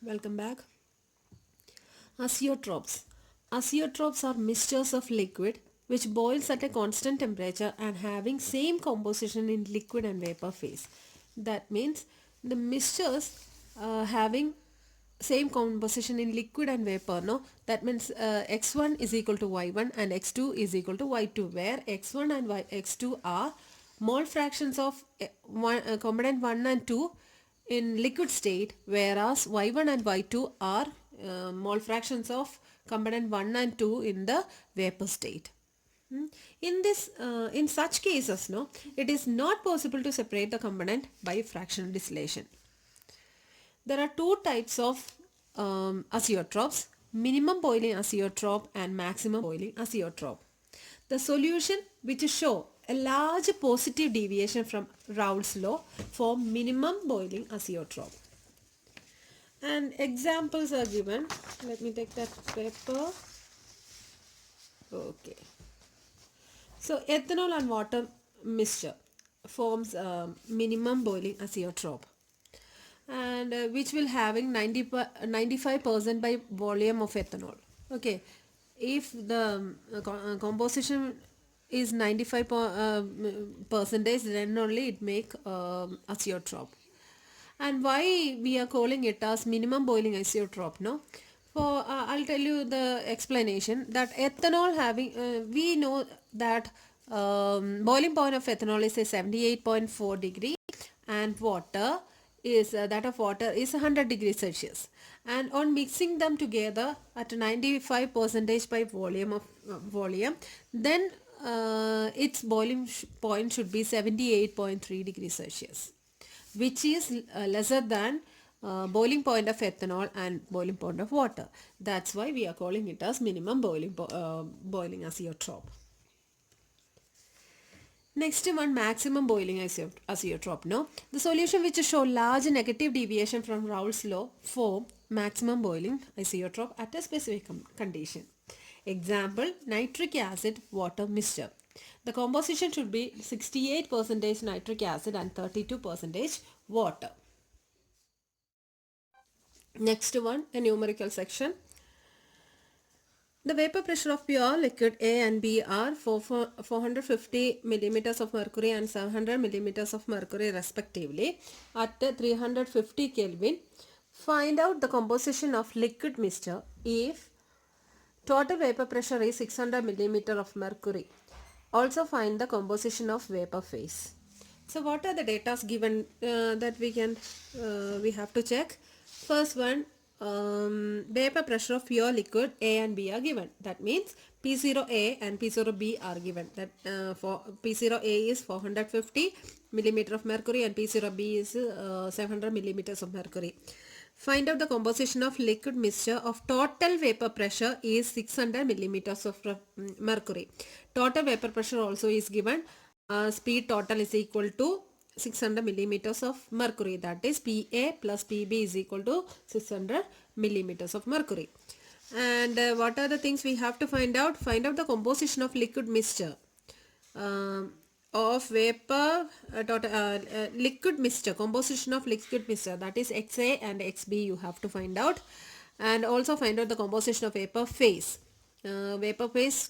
Welcome back. Azeotrophs. Azeotrophs are mixtures of liquid which boils at a constant temperature and having same composition in liquid and vapor phase. That means the mixtures having same composition in liquid and vapor, no, that means x1 is equal to y1 and x2 is equal to y2, where x1 and x2 are mole fractions of component 1 and 2 in liquid state, whereas y1 and y2 are mole fractions of component 1 and 2 in the vapor state. In such cases, no, it is not possible to separate the component by fractional distillation. There are two types of azeotrophs: minimum boiling azeotroph and maximum boiling azeotroph. The solution which show a large positive deviation from Raoult's law form minimum boiling azeotroph. And examples are given. Let me take that paper. Okay. So ethanol and water mixture forms minimum boiling azeotroph, and which will having 95% by volume of ethanol. Okay, if the composition is 95 percentage, then only it make azeotrope. And why we are calling it as minimum boiling azeotrope, no? For I'll tell you the explanation that ethanol having we know that boiling point of ethanol is a 78.4 degree, and water is that of water is 100 degrees Celsius, and on mixing them together at 95 percentage by volume of volume, then its boiling point should be 78.3 degrees Celsius, which is lesser than boiling point of ethanol and boiling point of water. That's why we are calling it as minimum boiling azeotrope. Next one, maximum boiling azeotrope. No, the solution which show large negative deviation from Raoult's law form maximum boiling azeotrope at a specific condition. Example: nitric acid water mixture. The composition should be 68% nitric acid and 32% water. Next one, a numerical section. The vapor pressure of pure liquid A and B are 450 millimeters of mercury and 700 millimeters of mercury respectively at 350 Kelvin. Find out the composition of liquid mixture if total vapor pressure is 600 millimeter of mercury. Also find the composition of vapor phase. So what are the data given that we have to check? First one, vapor pressure of pure liquid A and B are given. That means P0A and P0B are given. That for P0A is 450 millimeter of mercury and P0B is 700 millimeters of mercury. Find out the composition of liquid mixture of total vapor pressure is 600 millimeters of mercury. Total vapor pressure also is given. Speed total is equal to 600 millimeters of mercury, that is Pa plus Pb is equal to 600 millimeters of mercury. And what are the things we have to find out? Find out the composition of liquid mixture of vapor liquid mixture, composition of liquid mixture, that is XA and XB you have to find out. And also find out the composition of vapor phase. Vapor phase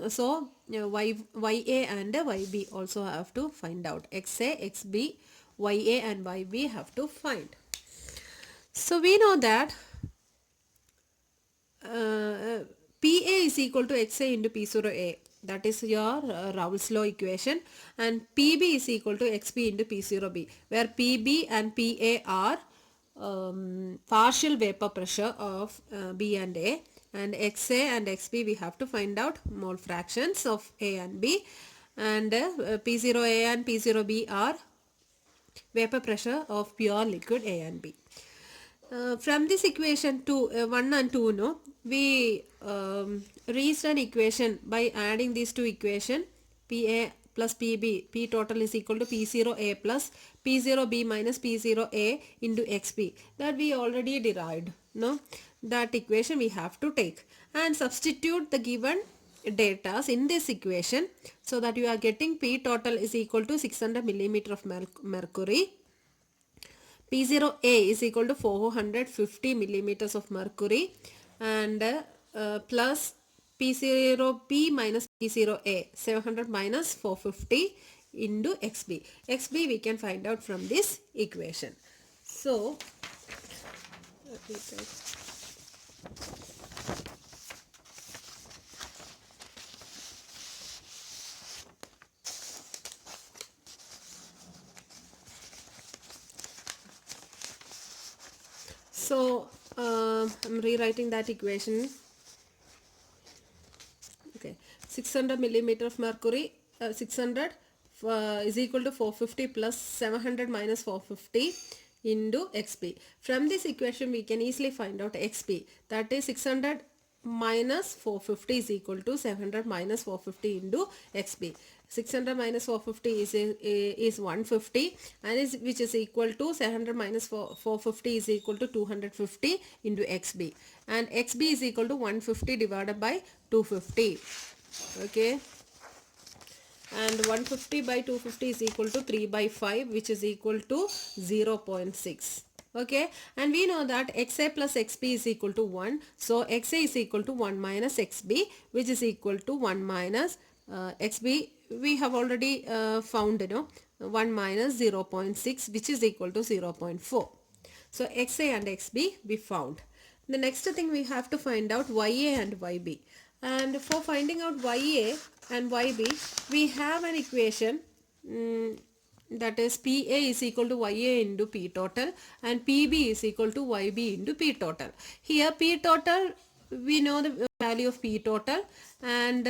so YA and YB also have to find out. XA, XB, YA and YB have to find. So we know that PA is equal to XA into P0A. That is your Raoult's law equation. And PB is equal to XB into P0B, where PB and PA are partial vapor pressure of B and A. And XA and XB we have to find out mole fractions of A and B. And P0A and P0B are vapor pressure of pure liquid A and B. From this equation 1 and 2, no, we reached an equation by adding these two equations. Pa plus Pb, P total is equal to P0A plus P0B minus P0A into XB, that we already derived, no. That equation we have to take and substitute the given data in this equation, so that you are getting P total is equal to 600 millimeter of mercury, P0A is equal to 450 millimeters of mercury, and plus P0B minus P0A, 700 minus 450 into XB. XB we can find out from this equation. So, let me take. So, I'm rewriting that equation. Okay, 600 millimeter of mercury, 600 is equal to 450 plus 700 minus 450 into XP. From this equation we can easily find out XP, that is 600 minus 450 is equal to 700 minus 450 into XP. 600 minus 450 is 150, and which is equal to 700 minus 450 is equal to 250 into XB, and XB is equal to 150 divided by 250. Okay, and 150 by 250 is equal to 3 by 5, which is equal to 0.6. Okay, and we know that XA plus XB is equal to 1. So XA is equal to 1 minus XB, which is equal to 1 minus XB. We have already found, 1 minus 0.6, which is equal to 0.4. So XA and XB we found. The next thing we have to find out YA and YB. And for finding out YA and YB, we have an equation, that is PA is equal to YA into P total, and PB is equal to YB into P total. Here P total, we know the value of P total, and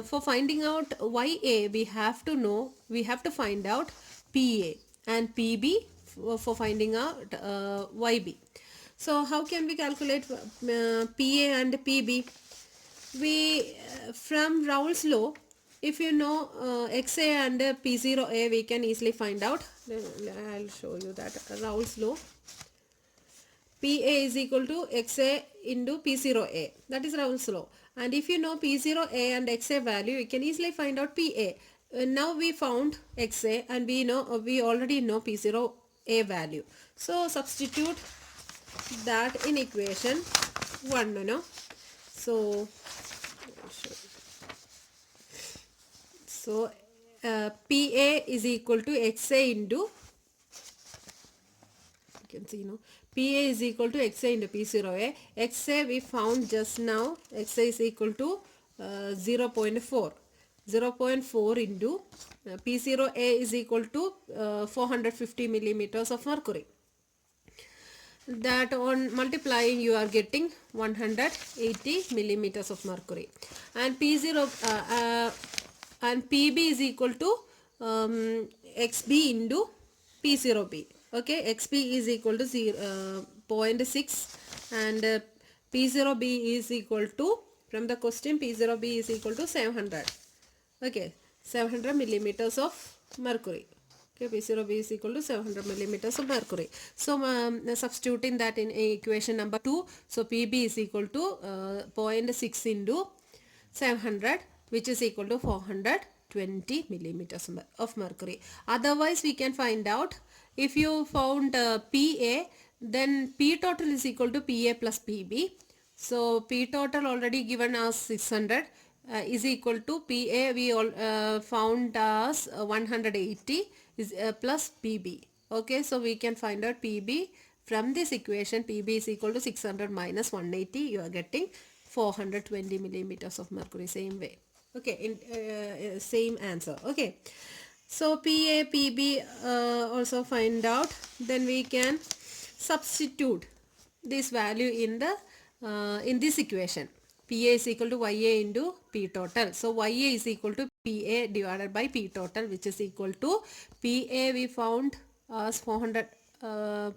for finding out YA we have to find out PA, and PB for finding out YB. So how can we calculate PA and PB? We from Raoult's law, if you know XA and P0A, we can easily find out. I'll show you that. Raoult's law, PA is equal to XA into P0A. That is Raoult's law. And if you know P0A and XA value, you can easily find out PA. Now we found XA, and we already know P0A value. So substitute that in equation 1, So PA is equal to XA into, you can see, PA is equal to XA into P0A. XA we found just now, XA is equal to 0.4. 0.4 into P0A is equal to 450 millimeters of mercury. That on multiplying you are getting 180 millimeters of mercury, and and PB is equal to XB into P0B. Okay, XB is equal to 0.6, and P0B is equal to, from the question, P0B is equal to 700. Okay, 700 millimeters of mercury. Okay, P0B is equal to 700 millimeters of mercury. So substituting that in equation number 2, so PB is equal to 0.6 into 700, which is equal to 420 millimeters of mercury. Otherwise we can find out, if you found PA, then P total is equal to PA plus PB. So P total already given as 600 is equal to PA we all found as 180 is plus PB. Okay, so we can find out PB from this equation. PB is equal to 600 minus 180. You are getting 420 millimeters of mercury, same way. Okay, in same answer. Okay, so PA, PB also find out. Then we can substitute this value in this equation. PA is equal to YA into P total. So YA is equal to PA divided by P total, which is equal to PA we found as 400 PA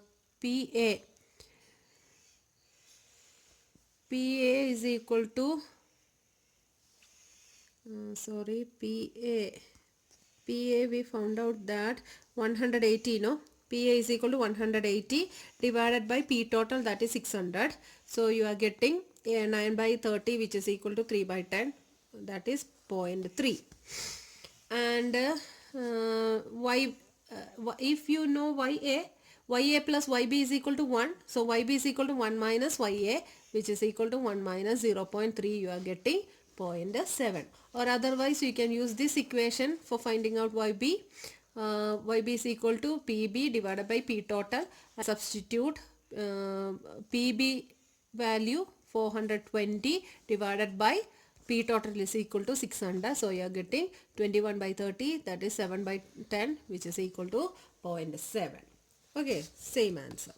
is equal to PA we found out that 180, PA is equal to 180 divided by P total, that is 600. So you are getting 9 by 30, which is equal to 3 by 10, that is 0.3. And if you know YA, ya plus yb is equal to 1. So yb is equal to 1 minus ya, which is equal to 1 minus 0.3. You are getting 0.7. Or otherwise you can use this equation for finding out yb. Yb is equal to pb divided by p total. Substitute pb value 420 divided by P total is equal to 600. So you are getting 21 by 30, that is 7 by 10, which is equal to 0.7. Okay, same answer.